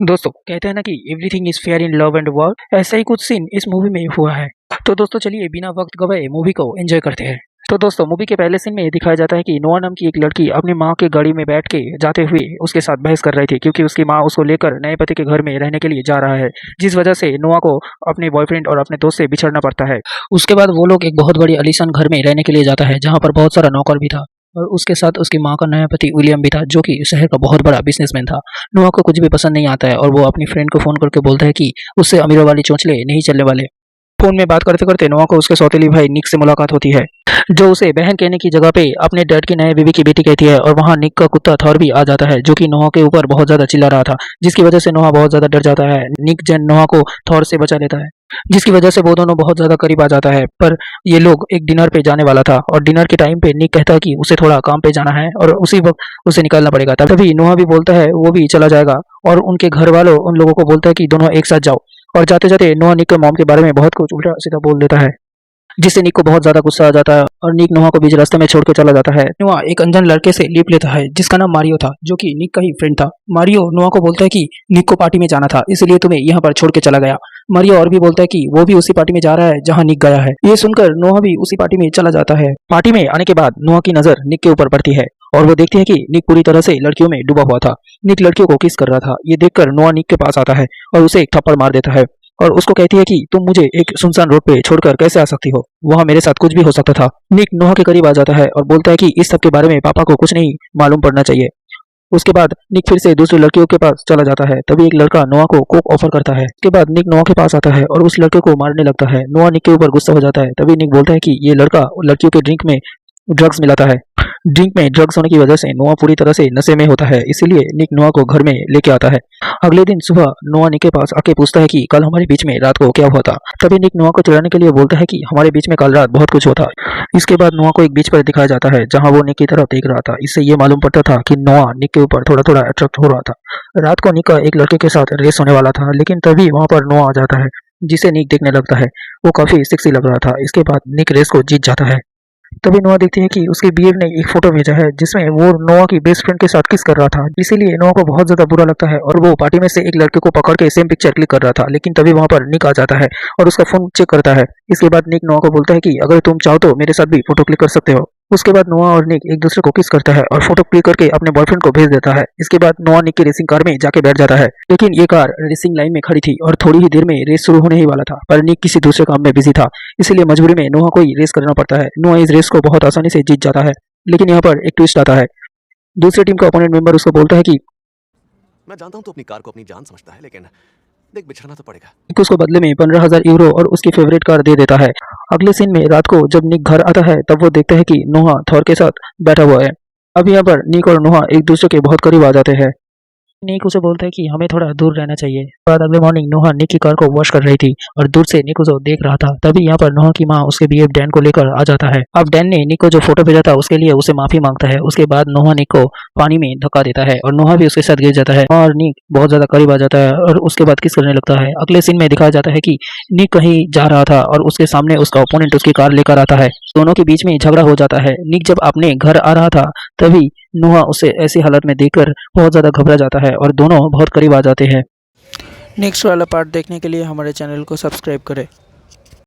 दोस्तों कहते हैं ना कि everything is fair in love and war, ऐसा ही कुछ सीन इस मूवी में हुआ है। तो दोस्तों चलिए बिना वक्त गवाए मूवी को एंजॉय करते हैं। तो दोस्तों मूवी के पहले सीन में ये दिखाया जाता है कि नोआ नाम की एक लड़की अपनी माँ के गाड़ी में बैठ के जाते हुए उसके साथ बहस कर रही थी, क्योंकि उसकी माँ उसको लेकर नए पति के घर में रहने के लिए जा रहा है, जिस वजह से नोआ को अपने बॉयफ्रेंड और अपने दोस्त से बिछड़ना पड़ता है। उसके बाद वो लोग एक बहुत बड़ी आलीशान घर में रहने के लिए जाता है, जहाँ पर बहुत सारा नौकर भी था और उसके साथ उसकी माँ का नया पति विलियम भी था, जो कि शहर का बहुत बड़ा बिजनेसमैन था। नोआ को कुछ भी पसंद नहीं आता है और वो अपनी फ्रेंड को फोन करके बोलता है कि उससे अमीरों वाली चोंचले नहीं चलने वाले। फोन में बात करते करते नोआ को उसके सौतेली भाई निक से मुलाकात होती है, जो उसे बहन कहने की जगह पे अपने डैड की नए बीवी की बेटी कहती है। और वहाँ निक का कुत्ता थॉर भी आ जाता है, जो कि नोआ के ऊपर बहुत ज्यादा चिल्ला रहा था, जिसकी वजह से नोआ बहुत ज्यादा डर जाता है। निक जैन नोआ को थॉर से बचा लेता है, जिसकी वजह से वो दोनों बहुत ज्यादा करीब आ जाता है। पर ये लोग एक डिनर पे जाने वाला था और डिनर के टाइम पे निक कहता है कि उसे थोड़ा काम पे जाना है और उसी वक्त उसे निकालना पड़ेगा। तभी नोआ भी बोलता है वो भी चला जाएगा और उनके घर वालों उन लोगों को बोलता है कि दोनों एक साथ जाओ। और जाते जाते नोआ निक के मॉम के बारे में बहुत कुछ उल्टा सीधा बोल देता है, जिससे निक को बहुत ज्यादा गुस्सा आ जाता है और निक नोआ को बीच रास्ते में छोड़ के चला जाता है। नोआ एक अनजान लड़के से लिप लेता है जिसका नाम मारियो था, जो कि निक का ही फ्रेंड था। मारियो नोआ को बोलता है कि निक को पार्टी में जाना था, इसलिए तुम्हें यहाँ पर छोड़ के चला गया। मारियो और भी बोलता है कि वो भी उसी पार्टी में जा रहा है जहाँ निक गया है। ये सुनकर नोआ भी उसी पार्टी में चला जाता है। पार्टी में आने के बाद नोआ की नजर निक के ऊपर पड़ती है और वो देखती है कि निक पूरी तरह से लड़कियों में डूबा हुआ था। निक लड़कियों को किस कर रहा था। ये देखकर नोआ निक के पास आता है और उसे एक थप्पड़ मार देता है और उसको कहती है कि तुम मुझे एक सुनसान रोड पे छोड़कर कैसे आ सकती हो, वहां मेरे साथ कुछ भी हो सकता था। निक नोहा के करीब आ जाता है और बोलता है कि इस सब के बारे में पापा को कुछ नहीं मालूम पड़ना चाहिए। उसके बाद निक फिर से दूसरी लड़कियों के पास चला जाता है। तभी एक लड़का नोआ को कोक ऑफर करता है। उसके बाद निक नोआ के पास आता है और उस लड़के को मारने लगता है। नोआ निक के ऊपर गुस्सा हो जाता है। तभी निक बोलता है कि ये लड़का लड़कियों के ड्रिंक में ड्रग्स मिलाता है। ड्रिंक में ड्रग्स होने की वजह से नोआ पूरी तरह से नशे में होता है, इसीलिए निक नोआ को घर में लेके आता है। अगले दिन सुबह नोआ निक के पास आके पूछता है कि कल हमारे बीच में रात को क्या हुआ था। तभी निक नोआ को चिढ़ाने के लिए बोलता है कि हमारे बीच में कल रात बहुत कुछ हुआ था। इसके बाद नोआ को एक बीच पर दिखाया जाता है जहां वो निक की तरफ देख रहा था। इससे ये मालूम पड़ता था कि नोआ निक के ऊपर थोड़ा थोड़ा अट्रैक्ट हो रहा था। रात को निक का एक लड़के के साथ रेस होने वाला था, लेकिन तभी वहां पर नोआ आ जाता है, जिसे निक देखने लगता है। वो काफी सेक्सी लग रहा था। इसके बाद निक रेस को जीत जाता है। तभी नोआ देखती है कि उसके बीएफ ने एक फोटो भेजा है जिसमें वो नोआ की बेस्ट फ्रेंड के साथ किस कर रहा था। इसीलिए नोआ को बहुत ज्यादा बुरा लगता है और वो पार्टी में से एक लड़के को पकड़ के सेम पिक्चर क्लिक कर रहा था। लेकिन तभी वहां पर निक आ जाता है और उसका फोन चेक करता है। इसके बाद निक नोआ को बोलता है कि अगर तुम चाहो तो मेरे साथ भी फोटो क्लिक कर सकते हो। उसके बाद नोआ और निक एक दूसरे को किस करता है और फोटो क्लिक करके अपने बॉयफ्रेंड को भेज देता है। इसके बाद नोआ निक की रेसिंग कार में जाके बैठ जाता है, लेकिन ये कार रेसिंग लाइन में खड़ी थी और थोड़ी ही देर में रेस शुरू होने ही वाला था। पर निक किसी दूसरे काम में बिजी था, इसलिए मजबूरी में नोआ को ही रेस करना पड़ता है। नोआ इस रेस को बहुत आसानी से जीत जाता है, लेकिन यहाँ पर एक ट्विस्ट आता है। दूसरी टीम का ओपोनेंट मेंबर उसको बोलता है कि मैं जानता हूँ तू अपनी कार को अपनी जान समझता है, लेकिन देख बिछड़ना तो पड़ेगा। निक उसको बदले में 15,000 यूरो और उसकी फेवरेट कार दे देता है। अगले सीन में रात को जब निक घर आता है तब वो देखता है कि नोहा थॉर के साथ बैठा हुआ है। अब यहाँ पर निक और नोहा एक दूसरे के बहुत करीब आ जाते हैं। निक उसे बोलता है कि हमें थोड़ा दूर रहना चाहिए। बाद अगले मॉर्निंग नोहा निक की कार को वॉश कर रही थी और दूर से निक उसे देख रहा था। तभी यहाँ पर नोहा की माँ उसके बीएफ डैन को लेकर आ जाता है। अब डैन ने निक को जो फोटो भेजा था उसके लिए उसे माफी मांगता है। उसके बाद नोहा निक को पानी में धक्का देता है और नोहा भी उसके साथ गिर जाता है और निक बहुत ज्यादा करीब आ जाता है और उसके बाद किस करने लगता है। अगले सीन में दिखाया जाता है कि निक कहीं जा रहा था और उसके सामने उसका ओपोनेंट उसकी कार लेकर आता है। दोनों के बीच में झगड़ा हो जाता है। निक जब अपने घर आ रहा था तभी नोहा उसे ऐसी हालत में देखकर बहुत ज़्यादा घबरा जाता है और दोनों बहुत करीब आ जाते हैं। नेक्स्ट वाला पार्ट देखने के लिए हमारे चैनल को सब्सक्राइब करें।